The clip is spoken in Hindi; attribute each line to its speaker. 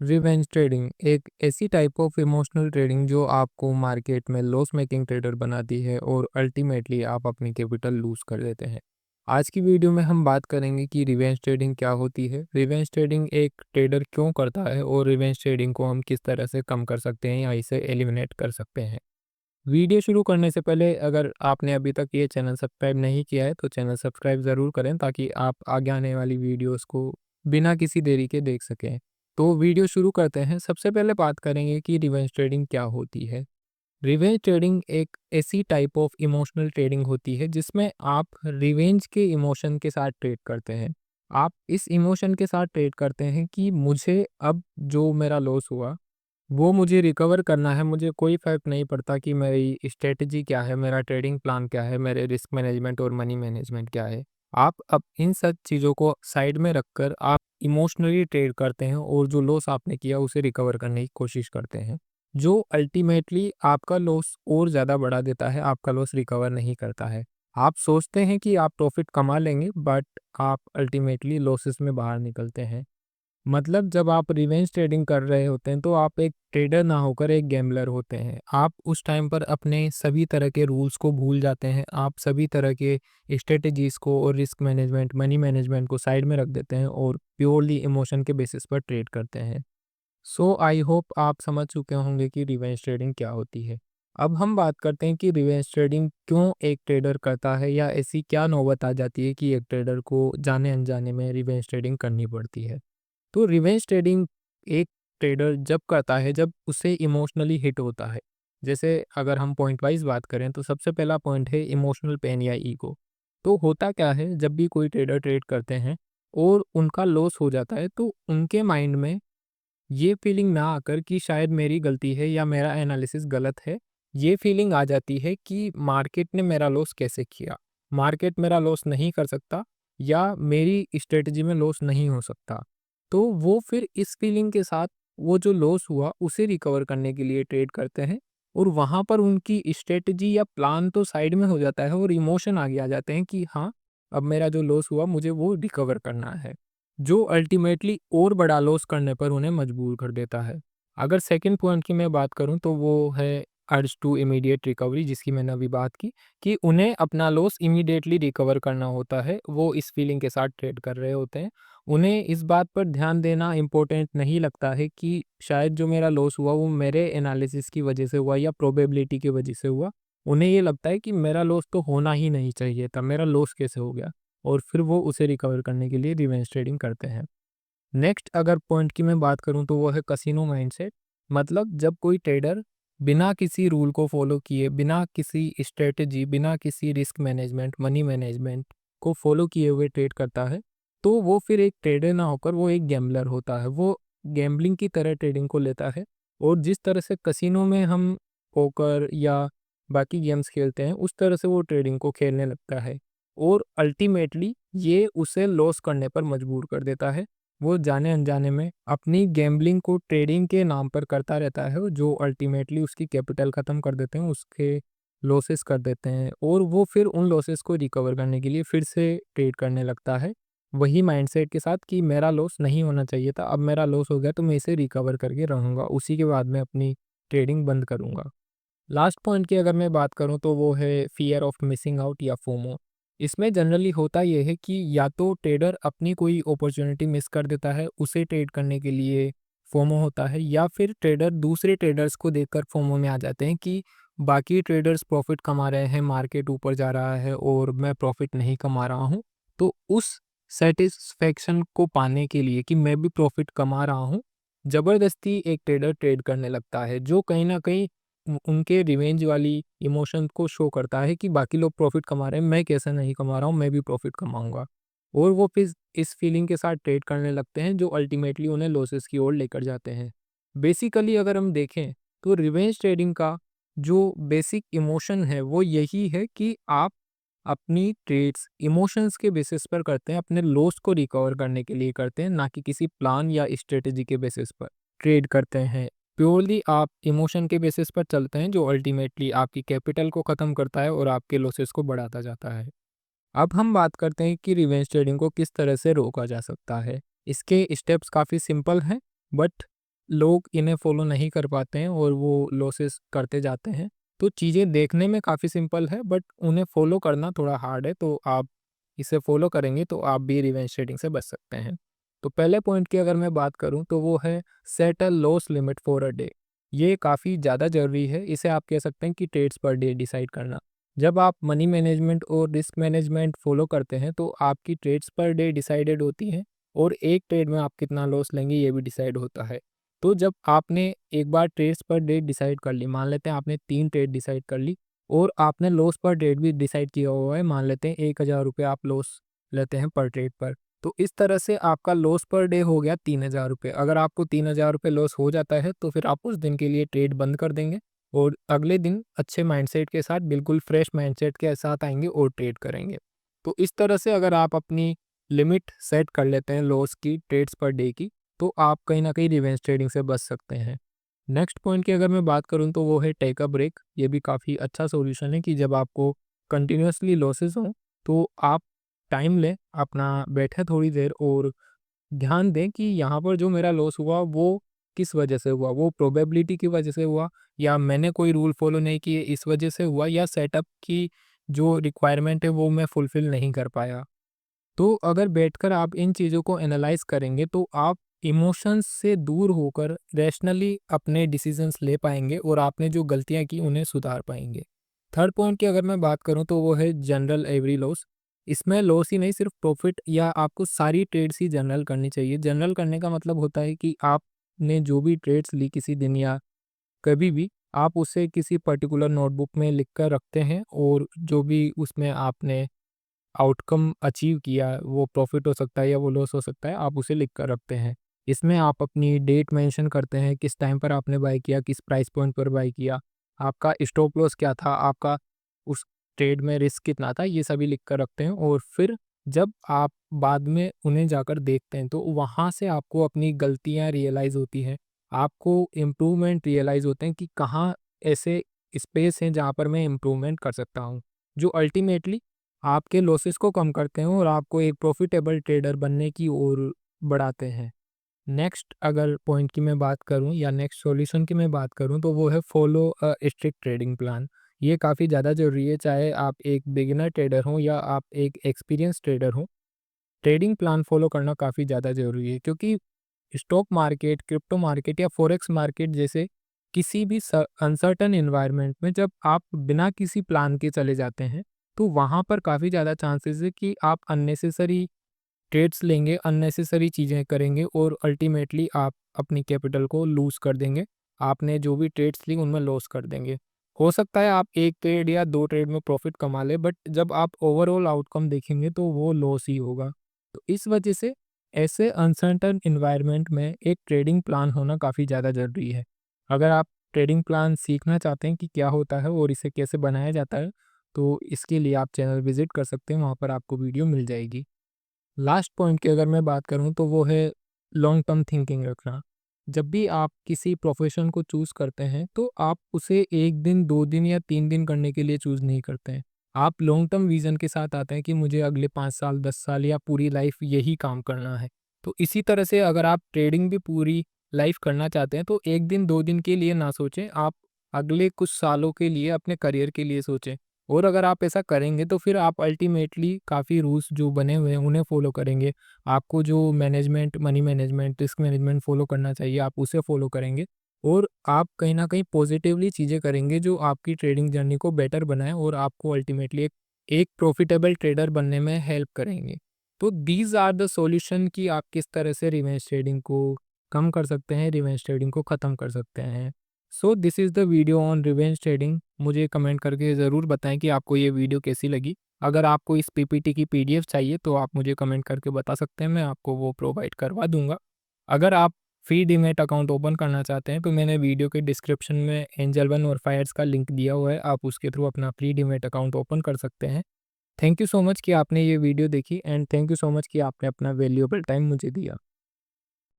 Speaker 1: रिवेंज ट्रेडिंग एक ऐसी टाइप ऑफ इमोशनल ट्रेडिंग जो आपको मार्केट में लॉस मेकिंग ट्रेडर बनाती है और अल्टीमेटली आप अपनी कैपिटल लूज कर देते हैं। आज की वीडियो में हम बात करेंगे कि रिवेंज ट्रेडिंग क्या होती है, रिवेंज ट्रेडिंग एक ट्रेडर क्यों करता है और रिवेंज ट्रेडिंग को हम किस तरह से कम कर सकते हैं या इसे एलिमिनेट कर सकते हैं। वीडियो शुरू करने से पहले अगर आपने अभी तक ये चैनल सब्सक्राइब नहीं किया है तो चैनल सब्सक्राइब ज़रूर करें ताकि आप आगे आने वाली वीडियोस को बिना किसी देरी के देख सकें। तो वीडियो शुरू करते हैं। सबसे पहले बात करेंगे कि रिवेंज ट्रेडिंग क्या होती है। रिवेंज ट्रेडिंग एक ऐसी टाइप ऑफ इमोशनल ट्रेडिंग होती है जिसमें आप रिवेंज के इमोशन के साथ ट्रेड करते हैं। आप इस इमोशन के साथ ट्रेड करते हैं कि मुझे अब जो मेरा लॉस हुआ वो मुझे रिकवर करना है। मुझे कोई फ़र्क नहीं पड़ता कि मेरी स्ट्रैटेजी क्या है, मेरा ट्रेडिंग प्लान क्या है, मेरे रिस्क मैनेजमेंट और मनी मैनेजमेंट क्या है। आप अब इन सब चीज़ों को साइड में रखकर आप इमोशनली ट्रेड करते हैं और जो लॉस आपने किया उसे रिकवर करने की कोशिश करते हैं, जो अल्टीमेटली आपका लॉस और ज़्यादा बढ़ा देता है, आपका लॉस रिकवर नहीं करता है। आप सोचते हैं कि आप प्रॉफ़िट कमा लेंगे बट आप अल्टीमेटली लॉसेस में बाहर निकलते हैं। मतलब जब आप रिवेंज ट्रेडिंग कर रहे होते हैं तो आप एक ट्रेडर ना होकर एक गैम्बलर होते हैं। आप उस टाइम पर अपने सभी तरह के रूल्स को भूल जाते हैं। आप सभी तरह के स्ट्रेटजीज़ को और रिस्क मैनेजमेंट, मनी मैनेजमेंट को साइड में रख देते हैं और प्योरली इमोशन के बेसिस पर ट्रेड करते हैं। सो आई होप आप समझ चुके होंगे कि रिवेंज ट्रेडिंग क्या होती है। अब हम बात करते हैं कि रिवेंज ट्रेडिंग क्यों एक ट्रेडर करता है या ऐसी क्या नौबत आ जाती है कि एक ट्रेडर को जाने अनजाने में रिवेंज ट्रेडिंग करनी पड़ती है। तो रिवेंज ट्रेडिंग एक ट्रेडर जब करता है जब उसे इमोशनली हिट होता है। जैसे अगर हम पॉइंट वाइज बात करें तो सबसे पहला पॉइंट है इमोशनल पेन या ईगो। तो होता क्या है जब भी कोई ट्रेडर ट्रेड करते हैं और उनका लॉस हो जाता है तो उनके माइंड में ये फीलिंग ना आकर कि शायद मेरी गलती है या मेरा एनालिसिस गलत है, ये फीलिंग आ जाती है कि मार्केट ने मेरा लॉस कैसे किया, मार्केट मेरा लॉस नहीं कर सकता या मेरी स्ट्रेटजी में लॉस नहीं हो सकता। तो वो फिर इस फीलिंग के साथ वो जो लॉस हुआ उसे रिकवर करने के लिए ट्रेड करते हैं और वहाँ पर उनकी स्ट्रेटजी या प्लान तो साइड में हो जाता है और इमोशन आगे आ जाते हैं कि हाँ, अब मेरा जो लॉस हुआ मुझे वो रिकवर करना है। जो अल्टीमेटली और बड़ा लॉस करने पर उन्हें मजबूर कर देता है। अगर सेकंड पॉइंट की मैं बात करूँ तो वो है अर्ज टू इमीडिएट रिकवरी, जिसकी मैंने अभी बात की कि उन्हें अपना लॉस इमीडिएटली रिकवर करना होता है। वो इस फीलिंग के साथ ट्रेड कर रहे होते हैं। उन्हें इस बात पर ध्यान देना इम्पोर्टेंट नहीं लगता है कि शायद जो मेरा लॉस हुआ वो मेरे एनालिसिस की वजह से हुआ या प्रोबेबिलिटी की वजह से हुआ। उन्हें ये लगता है कि मेरा लॉस तो होना ही नहीं चाहिए था, मेरा लॉस कैसे हो गया? और फिर वो उसे रिकवर करने के लिए रिवेंज ट्रेडिंग करते हैं। नेक्स्ट अगर पॉइंट की मैं बात करूँ तो वो है कसिनो माइंडसेट। मतलब जब कोई ट्रेडर बिना किसी रूल को फॉलो किए, बिना किसी स्ट्रेटजी, बिना किसी रिस्क मैनेजमेंट, मनी मैनेजमेंट को फॉलो किए हुए ट्रेड करता है, तो वो फिर एक ट्रेडर ना होकर वो एक गैम्बलर होता है। वो गैम्बलिंग की तरह ट्रेडिंग को लेता है और जिस तरह से कसिनो में हम पोकर या बाकी गेम्स खेलते हैं, उस तरह से वो ट्रेडिंग को खेलने लगता है और अल्टीमेटली ये उसे लॉस करने पर मजबूर कर देता है। वो जाने अनजाने में अपनी गैम्बलिंग को ट्रेडिंग के नाम पर करता रहता है, जो अल्टीमेटली उसकी कैपिटल ख़त्म कर देते हैं, उसके लॉसेस कर देते हैं और वो फिर उन लॉसेस को रिकवर करने के लिए फिर से ट्रेड करने लगता है। वही माइंडसेट के साथ कि मेरा लॉस नहीं होना चाहिए था, अब मेरा लॉस हो गया तो मैं इसे रिकवर करके रहूँगा, उसी के बाद मैं अपनी ट्रेडिंग बंद करूँगा। लास्ट पॉइंट की अगर मैं बात करूँ तो वो है फ़ियर ऑफ मिसिंग आउट या फोमो। इसमें जनरली होता ये है कि या तो ट्रेडर अपनी कोई अपॉर्चुनिटी मिस कर देता है, उसे ट्रेड करने के लिए फोमो होता है, या फिर ट्रेडर दूसरे ट्रेडर्स को देखकर फोमो में आ जाते हैं कि बाकी ट्रेडर्स प्रॉफिट कमा रहे हैं, मार्केट ऊपर जा रहा है और मैं प्रॉफिट नहीं कमा रहा हूँ। तो उस सेटिस्फेक्शन को पाने के लिए कि मैं भी प्रॉफिट कमा रहा हूँ, ज़बरदस्ती एक ट्रेडर ट्रेड करने लगता है, जो कहीं न कहीं उनके रिवेंज वाली इमोशन को शो करता है कि बाकी लोग प्रॉफिट कमा रहे हैं, मैं कैसे नहीं कमा रहा हूँ, मैं भी प्रॉफिट कमाऊँगा। और वो फिर इस फीलिंग के साथ ट्रेड करने लगते हैं, जो अल्टीमेटली उन्हें लॉसेस की ओर लेकर जाते हैं। बेसिकली अगर हम देखें तो रिवेंज ट्रेडिंग का जो बेसिक इमोशन है वो यही है कि आप अपनी ट्रेड्स इमोशंस के बेसिस पर करते हैं, अपने लॉस को रिकवर करने के लिए करते हैं, ना कि किसी प्लान या स्ट्रेटजी के बेसिस पर ट्रेड करते हैं। प्योरली आप इमोशन के बेसिस पर चलते हैं, जो अल्टीमेटली आपकी कैपिटल को ख़त्म करता है और आपके लॉसेस को बढ़ाता जाता है। अब हम बात करते हैं कि रिवेंज ट्रेडिंग को किस तरह से रोका जा सकता है। इसके स्टेप्स काफ़ी सिंपल हैं, बट लोग इन्हें फॉलो नहीं कर पाते हैं और वो लॉसेस करते जाते हैं। तो चीज़ें देखने में काफ़ी सिंपल है बट उन्हें फॉलो करना थोड़ा हार्ड है, तो आप इसे फॉलो करेंगे तो आप भी रिवेंज ट्रेडिंग से बच सकते हैं। तो पहले पॉइंट की अगर मैं बात करूँ तो वो है set a loss limit for a day. ये काफ़ी ज़्यादा ज़रूरी है, इसे आप कह सकते हैं कि ट्रेड्स पर डे डिसाइड करना। जब आप मनी मैनेजमेंट और रिस्क मैनेजमेंट फॉलो करते हैं तो आपकी ट्रेड्स पर डे डिसाइडेड होती हैं और एक ट्रेड में आप कितना लॉस लेंगे ये भी डिसाइड होता है। तो जब आपने एक बार ट्रेड्स पर डेट डिसाइड कर ली, मान लेते हैं आपने 3 ट्रेड डिसाइड कर ली और आपने लॉस पर डेट भी डिसाइड किया हुआ है, मान लेते हैं 1000 रुपये आप लॉस लेते हैं पर ट्रेड पर। तो इस तरह से आपका लॉस पर डे हो गया 3000 रुपये। अगर आपको 3000 रुपये लॉस हो जाता है तो फिर आप उस दिन के लिए ट्रेड बंद कर देंगे और अगले दिन अच्छे माइंडसेट के साथ, बिल्कुल फ्रेश माइंडसेट के साथ आएंगे और ट्रेड करेंगे। तो इस तरह से अगर आप अपनी लिमिट सेट कर लेते हैं लॉस की ट्रेड्स पर डे की, तो आप कहीं न कहीं रिवेंज ट्रेडिंग से बच सकते हैं। नेक्स्ट पॉइंट की अगर मैं बात करूँ तो वो है टेक अ ब्रेक। ये भी काफ़ी अच्छा सॉल्यूशन है कि जब आपको कंटिन्यूअसली लॉसेस हों, तो आप टाइम लें, अपना बैठें थोड़ी देर और ध्यान दें कि यहाँ पर जो मेरा लॉस हुआ वो किस वजह से हुआ। वो प्रोबेबिलिटी की वजह से हुआ या मैंने कोई रूल फॉलो नहीं किए इस वजह से हुआ या सेटअप की जो रिक्वायरमेंट है वो मैं फुलफ़िल नहीं कर पाया। तो अगर बैठकर आप इन चीज़ों को एनालाइज करेंगे तो आप इमोशंस से दूर होकर रैशनली अपने डिसीजंस ले पाएंगे और आपने जो गलतियां की उन्हें सुधार पाएंगे। थर्ड पॉइंट की अगर मैं बात करूं तो वो है जनरल एवरी लॉस। इसमें लॉस ही नहीं, सिर्फ प्रॉफिट या आपको सारी ट्रेड्स ही जनरल करनी चाहिए। जनरल करने का मतलब होता है कि आपने जो भी ट्रेड्स ली किसी दिन या कभी भी, आप उसे किसी पर्टिकुलर नोटबुक में लिख कर रखते हैं और जो भी उसमें आपने आउटकम अचीव किया, वो प्रॉफ़िट हो सकता है या वो लॉस हो सकता है, आप उसे लिख कर रखते हैं। इसमें आप अपनी डेट मेंशन करते हैं, किस टाइम पर आपने बाय किया, किस प्राइस पॉइंट पर बाय किया, आपका स्टॉप लॉस क्या था, आपका उस ट्रेड में रिस्क कितना था, ये सभी लिख कर रखते हैं और फिर जब आप बाद में उन्हें जाकर देखते हैं, तो वहाँ से आपको अपनी गलतियाँ रियलाइज़ होती हैं। आपको इम्प्रूवमेंट रियलाइज़ होते हैं कि कहाँ ऐसे स्पेस हैं, जहाँ पर मैं इम्प्रूवमेंट कर सकता हूँ, जो अल्टीमेटली आपके लॉसेस को कम करते हैं और आपको एक प्रॉफिटेबल ट्रेडर बनने की ओर बढ़ाते हैं। नेक्स्ट अगर पॉइंट की मैं बात करूं या नेक्स्ट सॉल्यूशन की मैं बात करूं तो वो है follow a strict trading plan. ये काफ़ी ज़्यादा ज़रूरी है, चाहे आप एक बिगिनर ट्रेडर हों या आप एक एक्सपीरियंस ट्रेडर हों। ट्रेडिंग प्लान फॉलो करना काफ़ी ज़्यादा ज़रूरी है क्योंकि स्टॉक मार्केट, क्रिप्टो मार्केट या फॉरेक्स मार्केट जैसे किसी भी अनसर्टन एनवायरनमेंट में जब आप बिना किसी प्लान के चले जाते हैं, तो वहाँ पर काफ़ी ज़्यादा चांसेस है कि आप अननेसेसरी ट्रेड्स लेंगे, अननेसेसरी चीज़ें करेंगे और अल्टीमेटली आप अपनी कैपिटल को लूज़ कर देंगे। आपने जो भी ट्रेड्स ली उनमें लॉस कर देंगे। हो सकता है आप 1 ट्रेड या 2 ट्रेड में प्रॉफ़िट कमा लें, बट जब आप ओवरऑल आउटकम देखेंगे तो वो लॉस ही होगा। तो इस वजह से ऐसे अनसर्टेन एनवायरनमेंट में एक ट्रेडिंग प्लान होना काफ़ी ज़्यादा ज़रूरी है। अगर आप ट्रेडिंग प्लान सीखना चाहते हैं कि क्या होता है और इसे कैसे बनाया जाता है, तो इसके लिए आप चैनल विज़िट कर सकते हैं, वहाँ पर आपको वीडियो मिल जाएगी। लास्ट पॉइंट की अगर मैं बात करूँ तो वो है लॉन्ग टर्म थिंकिंग रखना। जब भी आप किसी प्रोफ़ेशन को चूज़ करते हैं, तो आप उसे 1 दिन, 2 दिन या 3 दिन करने के लिए चूज़ नहीं करते हैं। आप लॉन्ग टर्म विज़न के साथ आते हैं कि मुझे अगले 5 साल, 10 साल या पूरी लाइफ़ यही काम करना है। तो इसी तरह से अगर आप ट्रेडिंग भी पूरी लाइफ़ करना चाहते हैं, तो 1 दिन, 2 दिन के लिए ना सोचें, आप अगले कुछ सालों के लिए अपने करियर के लिए सोचें। और अगर आप ऐसा करेंगे तो फिर आप अल्टीमेटली काफ़ी रूल्स जो बने हुए हैं उन्हें फ़ॉलो करेंगे। आपको जो management, money management, risk management follow करना चाहिए, आप उसे फ़ॉलो करेंगे और आप कहीं न कहीं पॉज़िटिवली चीज़ें करेंगे जो आपकी ट्रेडिंग जर्नी को बेटर बनाएँ और आपको अल्टीमेटली एक प्रॉफ़िटेबल ट्रेडर बनने में हेल्प करेंगे। तो दीज़ आर द सॉल्यूशन कि आप किस तरह से रिवेंज ट्रेडिंग को कम कर सकते हैं, रिवेंज ट्रेडिंग को ख़त्म कर सकते हैं। So this is the video on revenge trading. मुझे कमेंट करके ज़रूर बताएं कि आपको ये वीडियो कैसी लगी। अगर आपको इस पीपीटी की पीडीएफ चाहिए तो आप मुझे कमेंट करके बता सकते हैं, मैं आपको वो प्रोवाइड करवा दूंगा। अगर आप फ्री डीमैट अकाउंट ओपन करना चाहते हैं तो मैंने वीडियो के डिस्क्रिप्शन में एंजल वन और फायर्स का लिंक दिया हुआ है, आप उसके थ्रू अपना फ्री डीमैट अकाउंट ओपन कर सकते हैं। थैंक यू सो मच कि आपने ये वीडियो देखी and thank you so much कि आपने अपना वैल्यूएबल टाइम मुझे दिया।